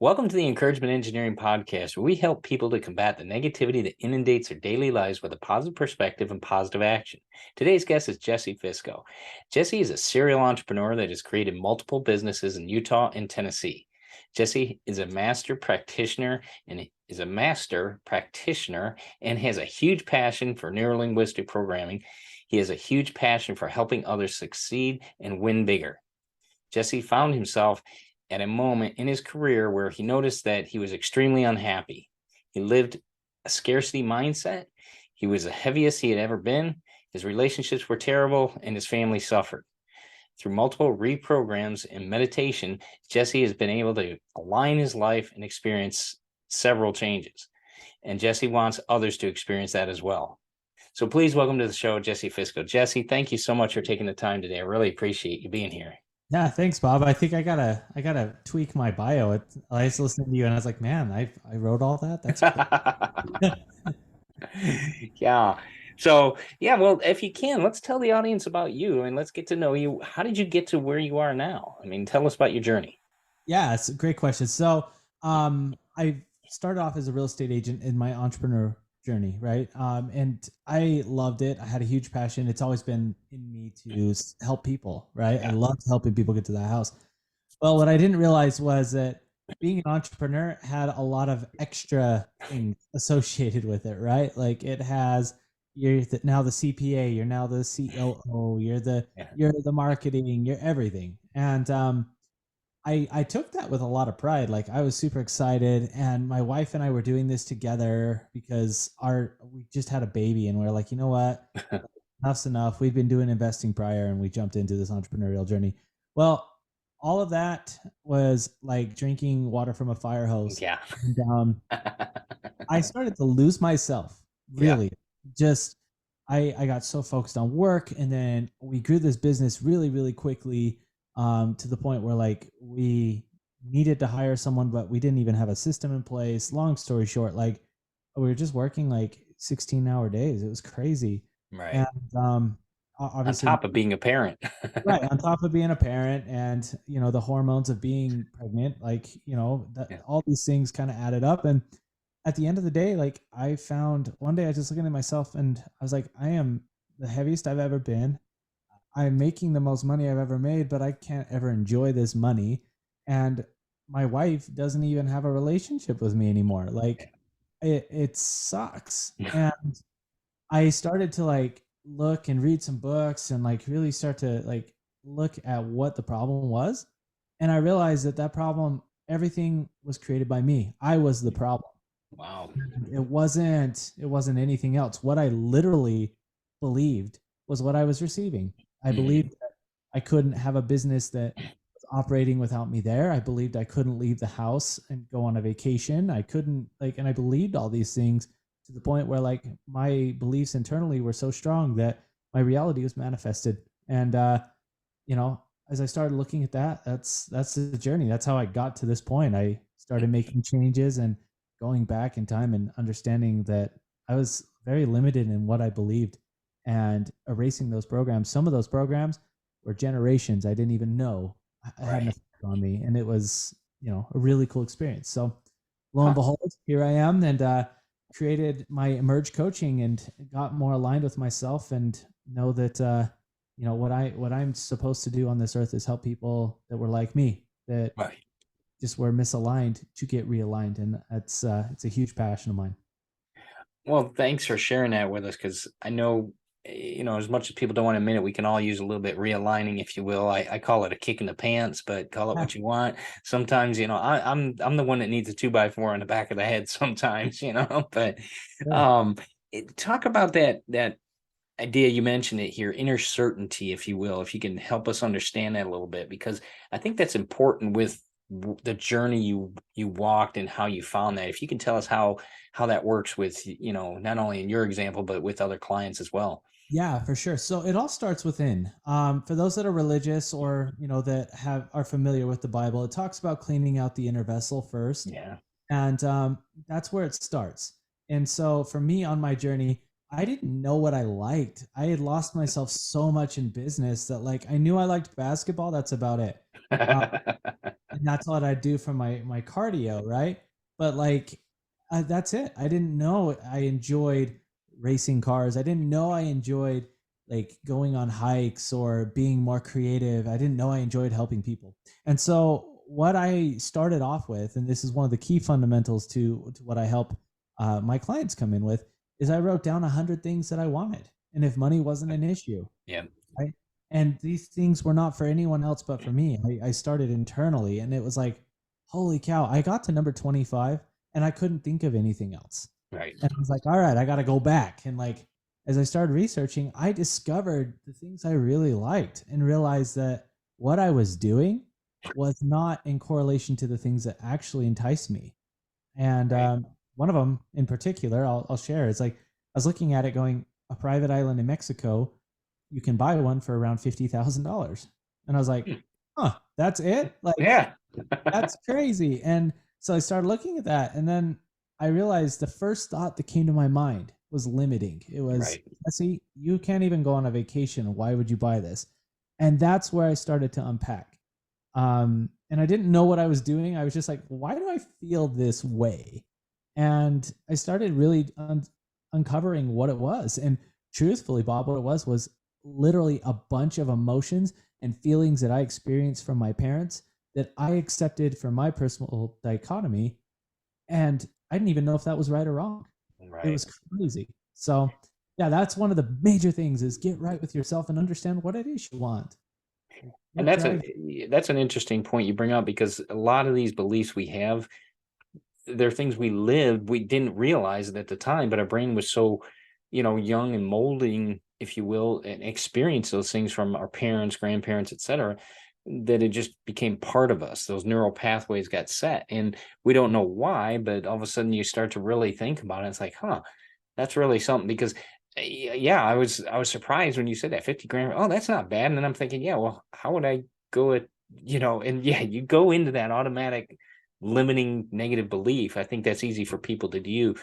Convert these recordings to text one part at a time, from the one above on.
Welcome to the Encouragement Engineering Podcast, where we help people to combat the negativity that inundates their daily lives with a positive perspective and positive action. Today's guest is Jesse Fisco. Jesse is a serial entrepreneur that has created multiple businesses in Utah and Tennessee. Jesse is a master practitioner and has a huge passion for neuro linguistic programming. He has a huge passion for helping others succeed and win bigger. Jesse found himself at a moment in his career where he noticed that he was extremely unhappy. He lived a scarcity mindset. He was the heaviest he had ever been. His relationships were terrible and his family suffered. Through multiple reprograms and meditation, Jesse has been able to align his life and experience several changes. And Jesse wants others to experience that as well. So please welcome to the show, Jesse Fisco. Jesse, thank you so much for taking the time today. I really appreciate you being here. Yeah, thanks, Bob. I think I gotta tweak my bio. I was listening to you, and I was like, man, I wrote all that. That's Yeah. So, yeah, well, if you can, let's tell the audience about you and let's get to know you. How did you get to where you are now? I mean, tell us about your journey. Yeah, it's a great question. So, I started off as a real estate agent in my entrepreneur journey, right? And I loved it. I had a huge passion. It's always been in me to help people, right? I loved helping people get to that house. Well, what I didn't realize was that being an entrepreneur had a lot of extra things associated with it, right? Like it has now the CPA, you're now the COO, you're the marketing, you're everything. And I took that with a lot of pride. Like I was super excited, and my wife and I were doing this together because we just had a baby, and we're like, you know what, enough's enough. We've been doing investing prior, and we jumped into this entrepreneurial journey. Well, all of that was like drinking water from a fire hose. Yeah. And I started to lose myself, really. Just I got so focused on work, and then we grew this business really, really quickly, to the point where like we needed to hire someone, but we didn't even have a system in place. Long story short, like we were just working like 16-hour days. It was crazy. Right. And obviously On top of being a parent. right, on top of being a parent, and the hormones of being pregnant, like all these things kind of added up. And at the end of the day, like I found one day, I was just looking at myself, and I was like, I am the heaviest I've ever been. I'm making the most money I've ever made, but I can't ever enjoy this money. And my wife doesn't even have a relationship with me anymore. Like it sucks. And I started to like look and read some books and like really start to like look at what the problem was. And I realized that problem, everything was created by me. I was the problem. Wow. It wasn't anything else. What I literally believed was what I was receiving. I believed that I couldn't have a business that was operating without me there. I believed I couldn't leave the house and go on a vacation. I couldn't and I believed all these things to the point where like my beliefs internally were so strong that my reality was manifested. And as I started looking at that, that's the journey. That's how I got to this point. I started making changes and going back in time and understanding that I was very limited in what I believed, and erasing those programs. Some of those programs were generations I didn't even know had an effect on me. And it was, a really cool experience. So lo and behold, here I am, and created my Emerge coaching and got more aligned with myself, and know that, what I'm supposed to do on this earth is help people that were like me, that just were misaligned to get realigned. And it's a huge passion of mine. Well, thanks for sharing that with us, because I know, as much as people don't want to admit it, we can all use a little bit realigning, if you will. I call it a kick in the pants, but call it what you want. Sometimes, I'm the one that needs a 2x4 on the back of the head sometimes, but talk about that idea. You mentioned it here, inner certainty, if you will, if you can help us understand that a little bit, because I think that's important with the journey you walked and how you found that. If you can tell us how that works with, not only in your example, but with other clients as well. Yeah, for sure. So it all starts within. For those that are religious, or that are familiar with the Bible, it talks about cleaning out the inner vessel first. Yeah. And that's where it starts. And so for me on my journey, I didn't know what I liked. I had lost myself so much in business that like I knew I liked basketball. That's about it. And and that's what I do for my cardio, right? But like, that's it. I didn't know I enjoyed racing cars. I didn't know I enjoyed like going on hikes or being more creative. I didn't know I enjoyed helping people. And so what I started off with, and this is one of the key fundamentals to what I help my clients come in with, is I wrote down 100 things that I wanted. And if money wasn't an issue, Yeah. right? And these things were not for anyone else but for me. I started internally, and it was like, holy cow, I got to number 25 and I couldn't think of anything else. Right. And I was like, all right, I got to go back. And like, as I started researching, I discovered the things I really liked and realized that what I was doing was not in correlation to the things that actually enticed me. And Right. one of them in particular, I'll share. It's like I was looking at it going, a private island in Mexico, you can buy one for around $50,000. And I was like, Hmm. huh, that's it? Like, Yeah. that's crazy. And so I started looking at that. And then I realized the first thought that came to my mind was limiting. It was, Right. Jesse, you can't even go on a vacation. Why would you buy this? And that's where I started to unpack. And I didn't know what I was doing. I was just like, why do I feel this way? And I started really uncovering what it was. And truthfully, Bob, what it was literally a bunch of emotions and feelings that I experienced from my parents that I accepted for my personal dichotomy. And I didn't even know if that was right or wrong. It Right. was crazy. So yeah, that's one of the major things is get right with yourself and understand what it is you want. And What drives. that's an interesting point you bring up, because a lot of these beliefs we have, they're things we lived, we didn't realize it at the time, but our brain was so, young and molding, if you will, and experience those things from our parents, grandparents, etc., that it just became part of us. Those neural pathways got set, and we don't know why, but all of a sudden you start to really think about it. It's like, huh, that's really something. Because yeah, I was surprised when you said that 50 grand. Oh, that's not bad. And then I'm thinking, yeah, well, how would I go at, and yeah, you go into that automatic limiting negative belief. I think that's easy for people to do.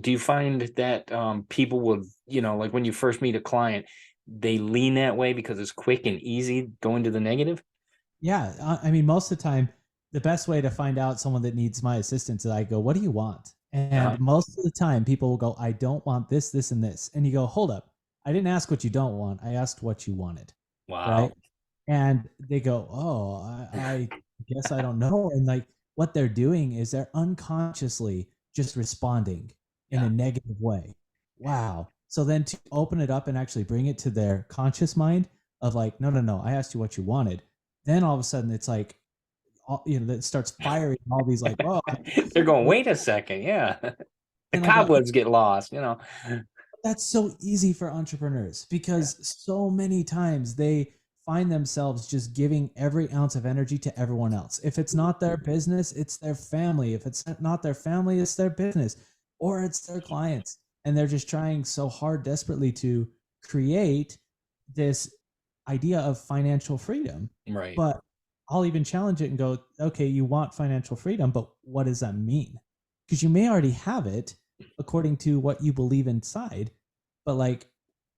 Do you find that people will, like when you first meet a client, they lean that way because it's quick and easy going to the negative? Yeah, I mean, most of the time, the best way to find out someone that needs my assistance is I go, "What do you want?" Uh-huh. And most of the time, people will go, "I don't want this, this, and this." And you go, "Hold up, I didn't ask what you don't want. I asked what you wanted." Wow. Right? And they go, "Oh, I guess I don't know." And like what they're doing is they're unconsciously just responding in a Yeah. negative way. Wow. So then to open it up and actually bring it to their conscious mind of like, no, no, no, I asked you what you wanted. Then all of a sudden it's like, that starts firing all these like, oh, They're going, wait a second. Yeah. The and I go, cobwebs get lost. that's so easy for entrepreneurs Yeah. because so many times they find themselves just giving every ounce of energy to everyone else. If it's not their business, it's their family. If it's not their family, it's their business or it's their clients. And they're just trying so hard, desperately to create this idea of financial freedom. Right. But I'll even challenge it and go, okay, you want financial freedom, but what does that mean? Because you may already have it according to what you believe inside, but like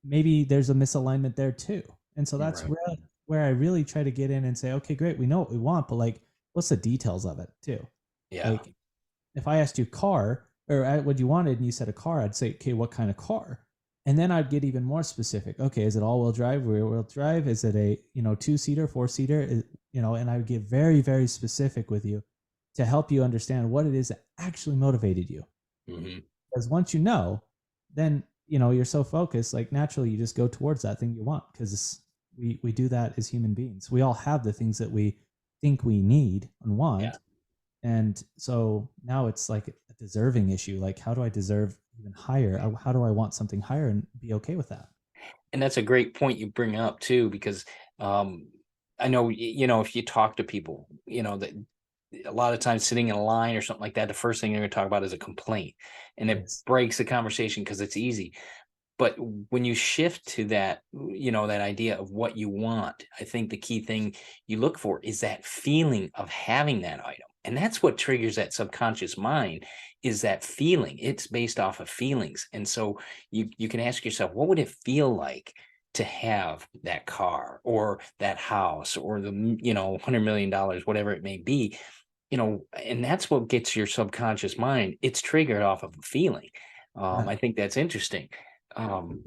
maybe there's a misalignment there too. And so that's Right. where I really try to get in and say, okay, great, we know what we want, but like, what's the details of it too? Yeah. Like, if I asked you car or what you wanted and you said a car, I'd say, okay, what kind of car? And then I'd get even more specific. Okay, is it all-wheel drive, rear-wheel drive? Is it a two-seater, four-seater? And I would get very, very specific with you to help you understand what it is that actually motivated you. Hmm. Because once you know, then you're so focused, like naturally you just go towards that thing you want because we do that as human beings. We all have the things that we think we need and Yeah. want. And so now it's like a deserving issue. Like, how do I deserve even higher? How do I want something higher and be okay with that? And that's a great point you bring up too, because um, I know, if you talk to people, that a lot of times sitting in a line or something like that, the first thing they're going to talk about is a complaint, and it Yes. breaks the conversation because it's easy. But when you shift to that, that idea of what you want, I think the key thing you look for is that feeling of having that item. And that's what triggers that subconscious mind, is that feeling. It's based off of feelings. And so you can ask yourself, what would it feel like to have that car or that house or the, $100 million, whatever it may be, and that's what gets your subconscious mind. It's triggered off of a feeling. Yeah. I think that's interesting. Um,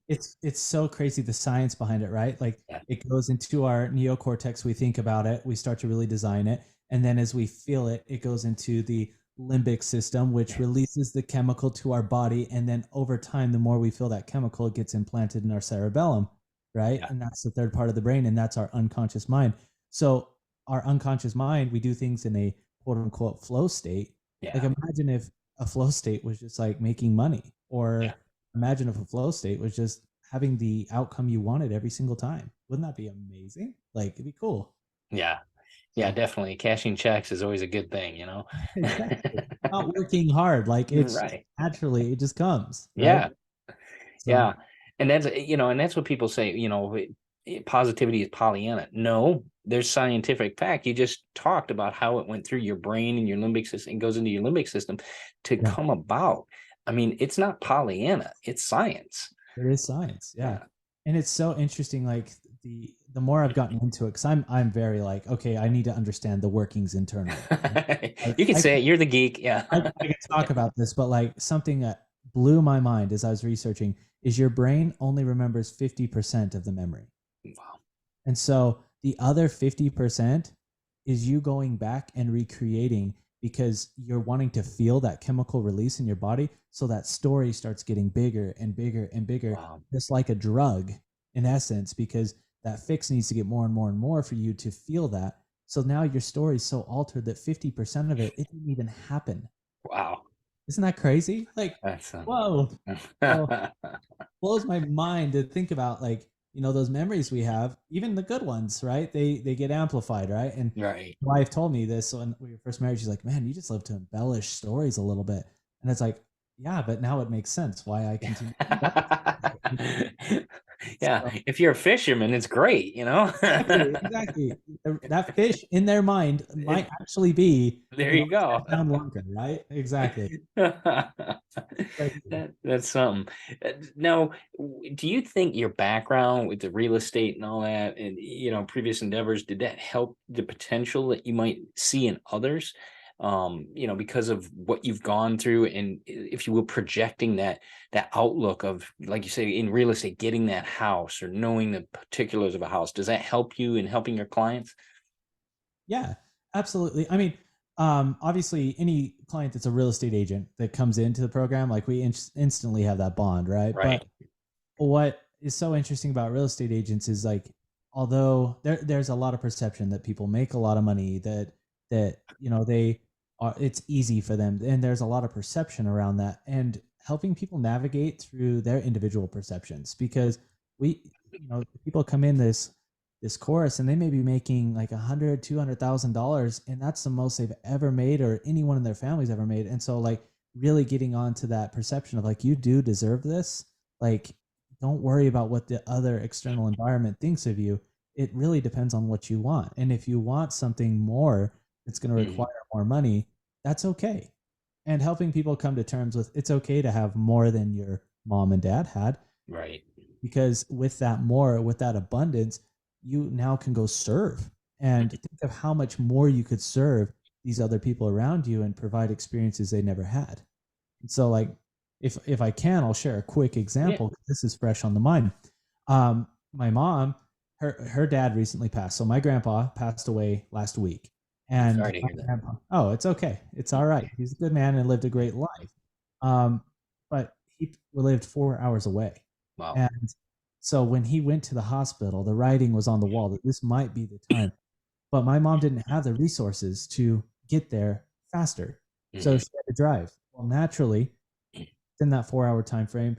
It's so crazy, the science behind it, right? Like, yeah, it goes into our neocortex, we think about it, we start to really design it, and then as we feel it, it goes into the limbic system, which releases the chemical to our body, and then over time, the more we feel that chemical, it gets implanted in our cerebellum, right? yeah, And that's the third part of the brain, and that's our unconscious mind. So our unconscious mind, we do things in a quote unquote flow state. Like, yeah, imagine if a flow state was just like making money, yeah, or imagine if a flow state was just having the outcome you wanted every single time. Wouldn't that be amazing? Like, it'd be cool. yeah, yeah, So definitely. Cashing checks is always a good thing. exactly. Not working hard. Like, it's just Right. naturally, it just comes, right? Yeah. So Yeah. And that's what people say, positivity is Pollyanna. No, there's scientific fact. You just talked about how it went through your brain and your limbic system and goes into your limbic system to yeah, come about. I mean, it's not Pollyanna, it's science. there is science. Yeah. Yeah. And it's so interesting. Like, the more I've gotten into it, because I'm very like, okay, I need to understand the workings internally. Like, You can say it, you're the geek. Yeah. I can talk about this, but like, something that blew my mind as I was researching is your brain only remembers 50% of the memory. Wow. And so the other 50% is you going back and recreating, because you're wanting to feel that chemical release in your body. So that story starts getting bigger and bigger and bigger, Wow. just like a drug in essence, because that fix needs to get more and more and more for you to feel that. So now your story is so altered that 50% of it didn't even happen. Wow. Isn't that crazy? Like, That's whoa. So blows my mind to think about, like, those memories we have, even the good ones, right? They get amplified, right? And right. my wife told me this when we were first married. She's like, man, you just love to embellish stories a little bit. And it's like, yeah, but now it makes sense why I continue to embellish. Yeah, So, if you're a fisherman, it's great. exactly. That fish in their mind might It- actually be there an you go. oyster sound lunker, right? Exactly. Crazy. That's something. Now, do you think your background with the real estate and all that, and previous endeavors, did that help the potential that you might see in others? Because of what you've gone through, and if you will, projecting that outlook of, like you say, in real estate, getting that house or knowing the particulars of a house. Does that help you in helping your clients? Yeah, absolutely. I mean, obviously, any client that's a real estate agent that comes into the program, like, we instantly have that bond, right? Right. But what is so interesting about real estate agents is, like, although there's a lot of perception that people make a lot of money, that they are, it's easy for them, and there's a lot of perception around that, and helping people navigate through their individual perceptions, because we people come in this course, and they may be making like $100,000 $200,000, and that's the most they've ever made, or anyone in their family's ever made. And so, like, really getting onto that perception of, like, you do deserve this. Like, don't worry about what the other external environment thinks of you. It really depends on what you want, and if you want something more that's going to Mhm. require more money, that's okay. And helping people come to terms with, it's okay to have more than your mom and dad had, Right. because with that more, with that abundance, you now can go serve, and think of how much more you could serve these other people around you and provide experiences they never had. And so, like, if I can, I'll share a quick Yeah. example, 'cause this is fresh on the mind. My mom, her dad recently passed. So my grandpa passed away last week, I'm and sorry to my hear that. grandpa, oh, it's okay, it's all right. He's a good man and lived a great life. Um, but he lived 4 hours away, Wow. and so when he went to the hospital, the writing was on the wall that this might be the time. But my mom didn't have the resources to get there faster, so Mhm. she had to drive. Well, naturally, in that 4 hour time frame,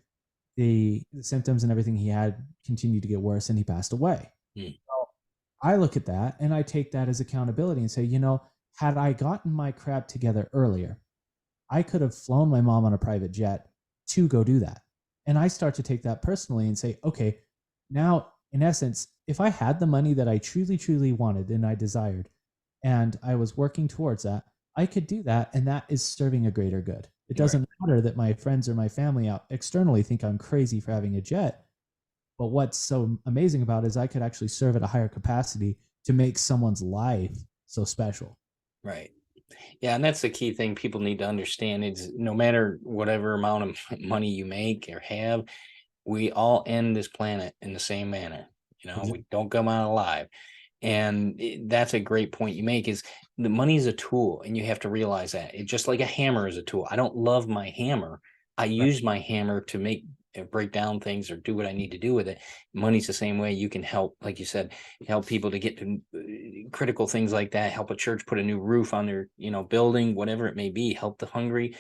the symptoms and everything he had continued to get worse, and he passed away. Mm. So I look at that and I take that as accountability and say, had I gotten my crap together earlier, I could have flown my mom on a private jet to go do that. And I start to take that personally and say, okay, now, in essence, if I had the money that I truly, truly wanted and I desired, and I was working towards that, I could do that. And that is serving a greater good. It Right. doesn't matter that my friends or my family out externally think I'm crazy for having a jet. But what's so amazing about it is I could actually serve at a higher capacity to make someone's life so special. Right. Yeah, and that's the key thing people need to understand is no matter whatever amount of money you make or have, we all end this planet in the same manner. We don't come out alive. And that's a great point you make is the money is a tool and you have to realize that. It's just like a hammer is a tool. I don't love my hammer. I Right. use my hammer to make break down things or do what I need to do with it. Money's the same way. You can help, like you said, help people to get to critical things like that, help a church put a new roof on their, building, whatever it may be, help the hungry.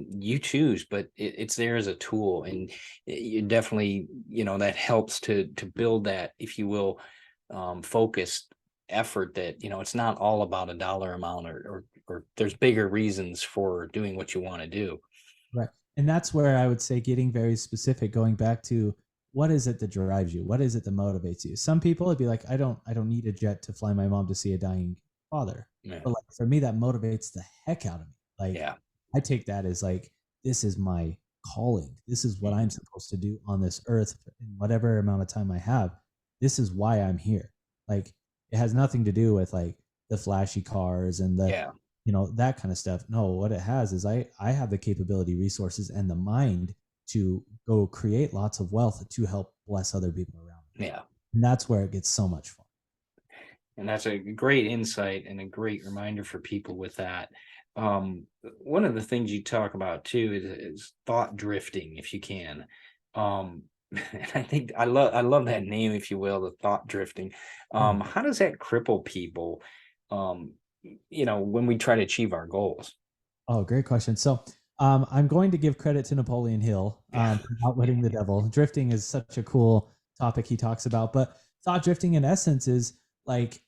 You choose, but it's there as a tool. And you definitely, that helps to build that, if you will, focused effort that it's not all about a dollar amount or there's bigger reasons for doing what you want to do. Right. And that's where I would say getting very specific, going back to what is it that drives you? What is it that motivates you? Some people would be like, I don't need a jet to fly my mom to see a dying father. Yeah. But like for me, that motivates the heck out of me. Like Yeah. I take that as like, this is my calling. This is what I'm supposed to do on this earth in whatever amount of time I have. This is why I'm here. Like it has nothing to do with like the flashy cars and the Yeah. that kind of stuff. No, what it has is I have the capability, resources, and the mind to go create lots of wealth to help bless other people around me. Yeah. And that's where it gets so much fun. And that's a great insight and a great reminder for people with that. One of the things you talk about too is thought drifting, if you can. And I think I love that name, if you will, the thought drifting. Yeah. How does that cripple people? Um, when we try to achieve our goals. Oh, great question. So I'm going to give credit to Napoleon Hill for outwitting the devil. Drifting is such a cool topic he talks about, but thought drifting in essence is like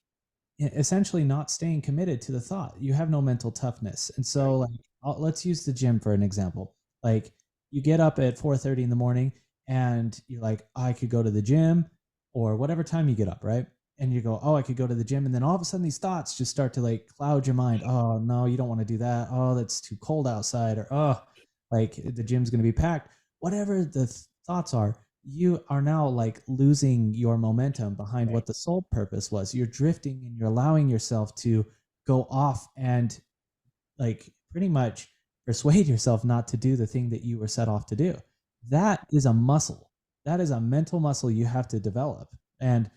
essentially not staying committed to the thought. You have no mental toughness. And so like let's use the gym for an example. Like you get up at 4:30 in the morning and you're like, I could go to the gym or whatever time you get up, right? And you go, oh, I could go to the gym. And then all of a sudden these thoughts just start to like cloud your mind. Oh, no, you don't want to do that. Oh, that's too cold outside. Or, oh, like the gym's going to be packed. Whatever the thoughts are, you are now like losing your momentum behind Right. what the sole purpose was. You're drifting and you're allowing yourself to go off and like pretty much persuade yourself not to do the thing that you were set off to do. That is a muscle. That is a mental muscle you have to develop. And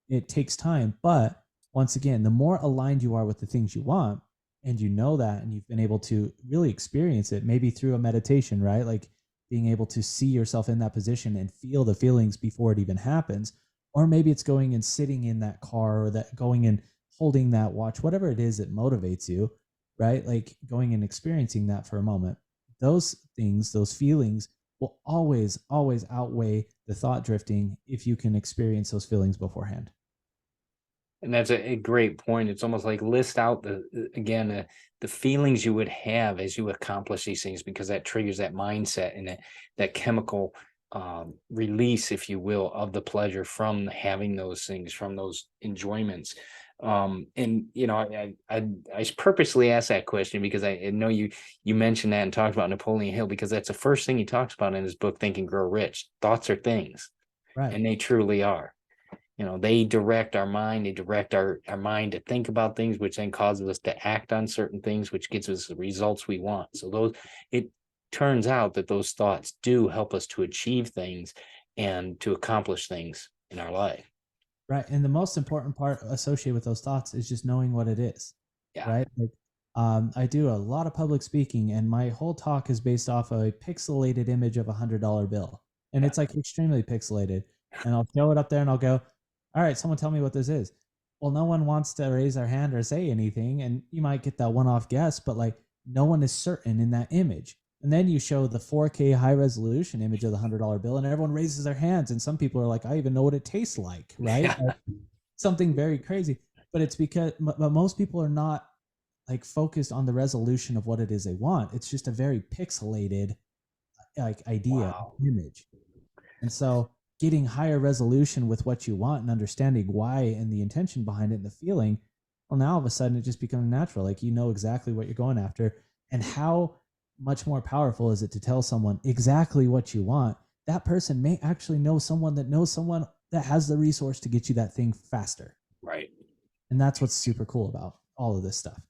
it takes time. But once again, the more aligned you are with the things you want, and you know that, and you've been able to really experience it, maybe through a meditation, right? Like being able to see yourself in that position and feel the feelings before it even happens. Or maybe it's going and sitting in that car or that going and holding that watch, whatever it is that motivates you, right? Like going and experiencing that for a moment. Those things, those feelings will always, always outweigh the thought drifting if you can experience those feelings beforehand. And that's a great point. It's almost like list out again the feelings you would have as you accomplish these things, because that triggers that mindset and that chemical release, if you will, of the pleasure from having those things, from those enjoyments. And I purposely asked that question because I know you mentioned that and talked about Napoleon Hill, because that's the first thing he talks about in his book, Think and Grow Rich. Thoughts are things, Right. and they truly are. They direct our mind, they direct our mind to think about things, which then causes us to act on certain things, which gives us the results we want. So it turns out that those thoughts do help us to achieve things and to accomplish things in our life. Right. And the most important part associated with those thoughts is just knowing what it is. Yeah. Right. Like, I do a lot of public speaking, and my whole talk is based off a pixelated image of $100 bill. And Yeah. it's like extremely pixelated. And I'll throw it up there and I'll go, all right, someone tell me what this is. Well, no one wants to raise their hand or say anything. And you might get that one off guess, but like no one is certain in that image. And then you show the 4K high resolution image of the $100 bill, and everyone raises their hands. And some people are like, I even know what it tastes like, right? Yeah. Like, something very crazy. But it's because, but most people are not like focused on the resolution of what it is they want. It's just a very pixelated like idea, Wow. image. And so getting higher resolution with what you want and understanding why and the intention behind it and the feeling, well, now all of a sudden it just becomes natural. Like you know exactly what you're going after. And how much more powerful is it to tell someone exactly what you want that person may actually know someone that knows someone that has the resource to get you that thing faster. Right. And that's what's super cool about all of this stuff.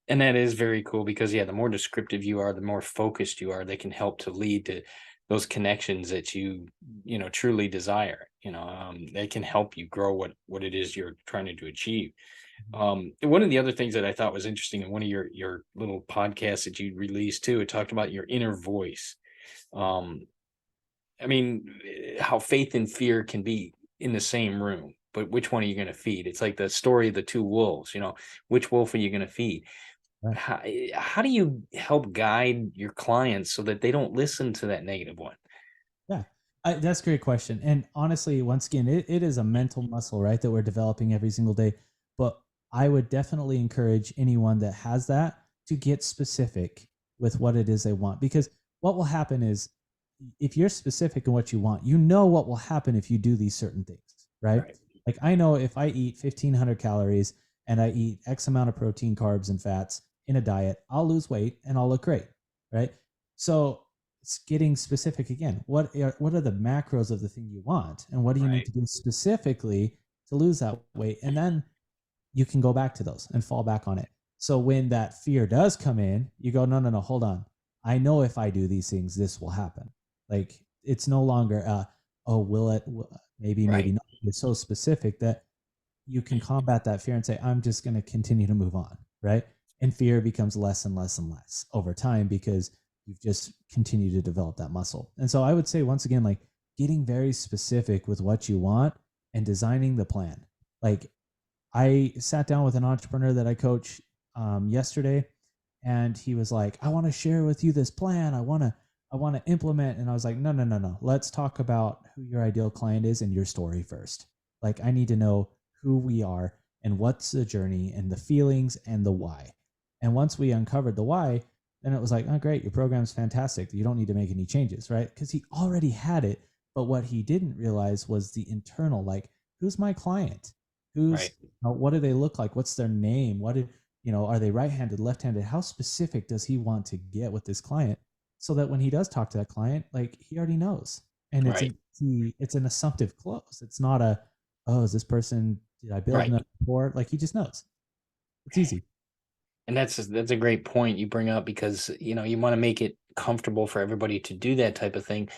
And that is very cool because, yeah, the more descriptive you are, the more focused you are, they can help to lead to those connections that you know, truly desire. They can help you grow what it is you're trying to achieve. One of the other things that I thought was interesting in one of your little podcasts that you released too, it talked about your inner voice. Um, I mean, how faith and fear can be in the same room, but which one are you going to feed? It's like the story of the two wolves, which wolf are you going to feed? Right. How do you help guide your clients so that they don't listen to that negative one? Yeah, that's a great question. And honestly, once again, it is a mental muscle, right, that we're developing every single day. But I would definitely encourage anyone that has that to get specific with what it is they want. Because what will happen is if you're specific in what you want, you know what will happen if you do these certain things, right? Right. Like I know if I eat 1,500 calories and I eat X amount of protein, carbs, and fats in a diet, I'll lose weight and I'll look great, right? So it's getting specific again. What are the macros of the thing you want, and what do you need Right. to do specifically to lose that weight? And then you can go back to those and fall back on it. So when that fear does come in, you go, no, no, no, hold on. I know if I do these things, this will happen. Like it's no longer, oh, will it? Maybe, maybe Right. not. It's so specific that you can combat that fear and say, I'm just going to continue to move on, right? And fear becomes less and less and less over time because you've just continued to develop that muscle. And so I would say, once again, like getting very specific with what you want and designing the plan. Like I sat down with an entrepreneur that I coach yesterday, and he was like, I want to share with you this plan. I want to implement. And I was like, no, no, no, no. Let's talk about who your ideal client is and your story first. Like I need to know who we are and what's the journey and the feelings and the why. And once we uncovered the why, then it was like, oh, great, your program's fantastic. You don't need to make any changes, right? Because he already had it. But what he didn't realize was the internal, like, who's my client? Right. What do they look like? What's their name? Are they right-handed, left-handed? How specific does he want to get with this client so that when he does talk to that client, like he already knows. And Right. it's an assumptive close. It's not a, oh, is this person, did I build Right. enough rapport? Like he just knows. It's easy. And that's a great point you bring up because you want to make it comfortable for everybody to do that type of thing,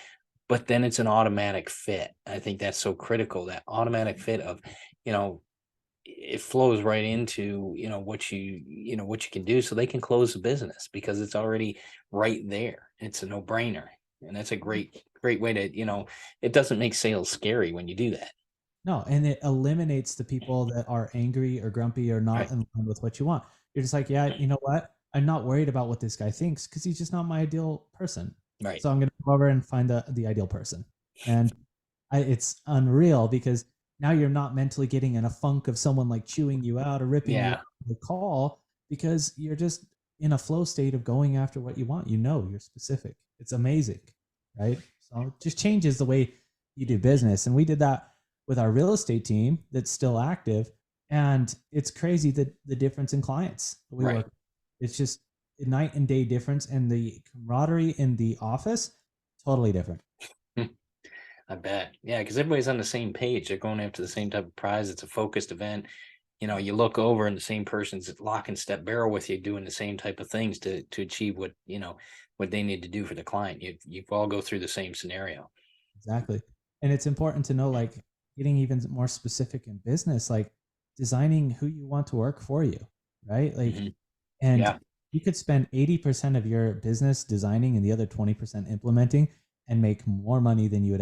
but then it's an automatic fit. I think that's so critical, that automatic fit of, you know, it flows right into, what you can do so they can close the business because it's already right there. It's a no-brainer. And that's a great way to, it doesn't make sales scary when you do that. No, and it eliminates the people that are angry or grumpy or not Right. in line with what you want. You're just like, yeah, you know what? I'm not worried about what this guy thinks because he's just not my ideal person. Right. So I'm going to go over and find the ideal person. And it's unreal because now you're not mentally getting in a funk of someone like chewing you out or ripping you out Yeah. of the call because you're just in a flow state of going after what you want. You know, you're specific. It's amazing, right? So it just changes the way you do business. And we did that with our real estate team that's still active. And it's crazy that the difference in clients that we Right. work. It's just a night and day difference, and the camaraderie in the office totally different. I bet. Yeah, because everybody's on the same page. They're going after the same type of prize. It's a focused event. You look over and the same person's lock and step barrel with you doing the same type of things to achieve what they need to do for the client. You all go through the same scenario. Exactly. And it's important to know, like, getting even more specific in business, like designing who you want to work for you, right? Like, Hmm. and Yeah. you could spend 80% of your business designing and the other 20% implementing and make more money than you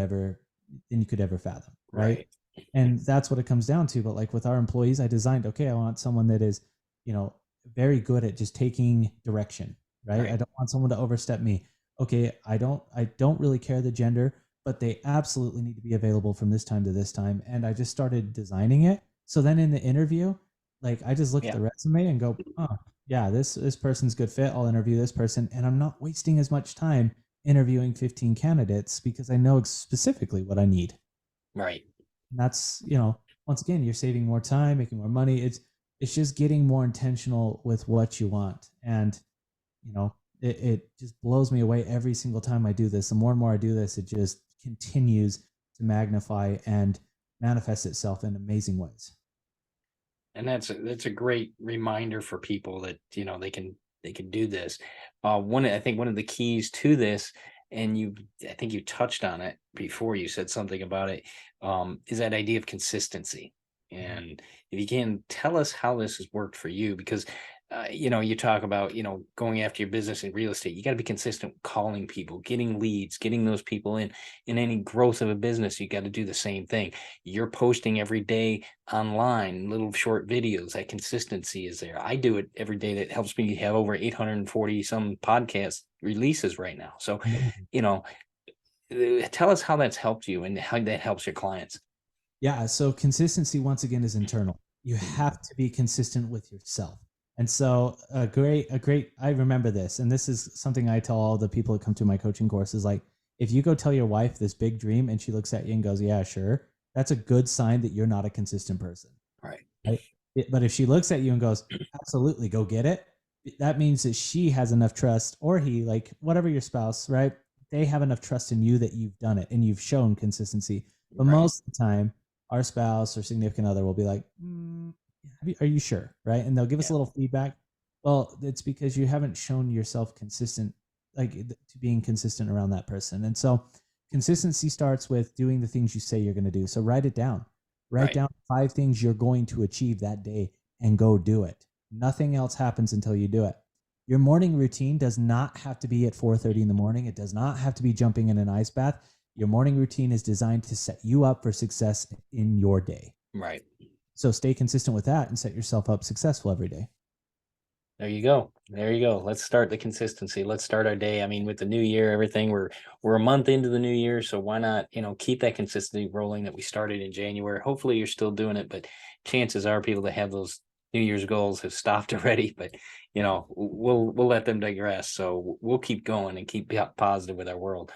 could ever fathom, right? Right. And that's what it comes down to. But like with our employees, I designed, okay, I want someone that is, you know, very good at just taking direction, right? I Right. don't want someone to overstep me. Okay, I don't really care the gender, but they absolutely need to be available from this time to this time. And I just started designing it. So then in the interview, like I just look at Yeah. the resume and go, oh, yeah, this person's good fit. I'll interview this person. And I'm not wasting as much time interviewing 15 candidates because I know specifically what I need. Right. And that's, once again, you're saving more time, making more money. It's just getting more intentional with what you want. And, you know, it just blows me away every single time I do this. The more and more I do this, it just continues to magnify and manifest itself in amazing ways. And that's a great reminder for people that, you know, they can do this. I think one of the keys to this, and I think you touched on it before, you said something about it, is that idea of consistency. And if you can tell us how this has worked for you, because you know, you talk about, you know, going after your business in real estate, you got to be consistent with calling people, getting leads, getting those people in any growth of a business. You got to do the same thing. You're posting every day online, little short videos. That consistency is there. I do it every day. That helps me have over 840 some podcast releases right now. So, Amazing. you know, tell us how that's helped you and how that helps your clients. Yeah. So consistency, once again, is internal. You have to be consistent with yourself. And so I remember this, and this is something I tell all the people that come to my coaching course is like, if you go tell your wife this big dream and she looks at you and goes, yeah, sure, that's a good sign that you're not a consistent person. Right. Right? But if she looks at you and goes, absolutely, go get it, that means that she has enough trust, or he, like whatever your spouse, right? They have enough trust in you that you've done it and you've shown consistency. But Right. most of the time, our spouse or significant other will be like, are you sure? Right. And they'll give us a Yeah. little feedback. Well, it's because you haven't shown yourself consistent, like to being consistent around that person. And so consistency starts with doing the things you say you're going to do. So write it down. Write Right. down 5 things you're going to achieve that day and go do it. Nothing else happens until you do it. Your morning routine does not have to be at 4:30 in the morning. It does not have to be jumping in an ice bath. Your morning routine is designed to set you up for success in your day. Right. So stay consistent with that and set yourself up successful every day. There you go. There you go. Let's start the consistency. Let's start our day. I mean, with the new year, everything, we're a month into the new year, so why not, you know, keep that consistency rolling that we started in January. Hopefully you're still doing it, but chances are people that have those New Year's goals have stopped already, but you know, we'll let them digress. So we'll keep going and keep positive with our world.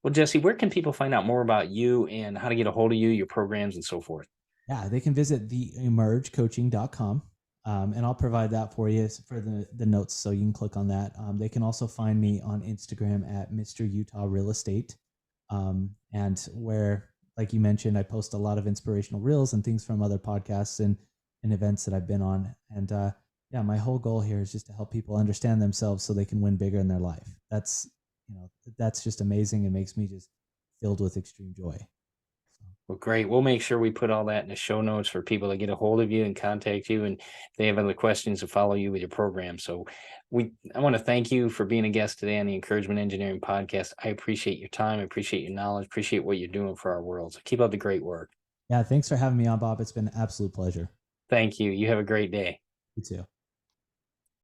Well, Jesse, where can people find out more about you and how to get a hold of you, your programs and so forth? Yeah, they can visit theemergecoaching.com. And I'll provide that for you for the notes, so you can click on that. They can also find me on Instagram at Mr. Utah Real Estate, and where, like you mentioned, I post a lot of inspirational reels and things from other podcasts and events that I've been on. And yeah, my whole goal here is just to help people understand themselves so they can win bigger in their life. That's just amazing and makes me just filled with extreme joy. Well, great. We'll make sure we put all that in the show notes for people to get a hold of you and contact you. And if they have other questions to follow you with your program. So I want to thank you for being a guest today on the Encouragement Engineering Podcast. I appreciate your time. I appreciate your knowledge. Appreciate what you're doing for our world. So keep up the great work. Yeah, thanks for having me on, Bob. It's been an absolute pleasure. Thank you. You have a great day. You too.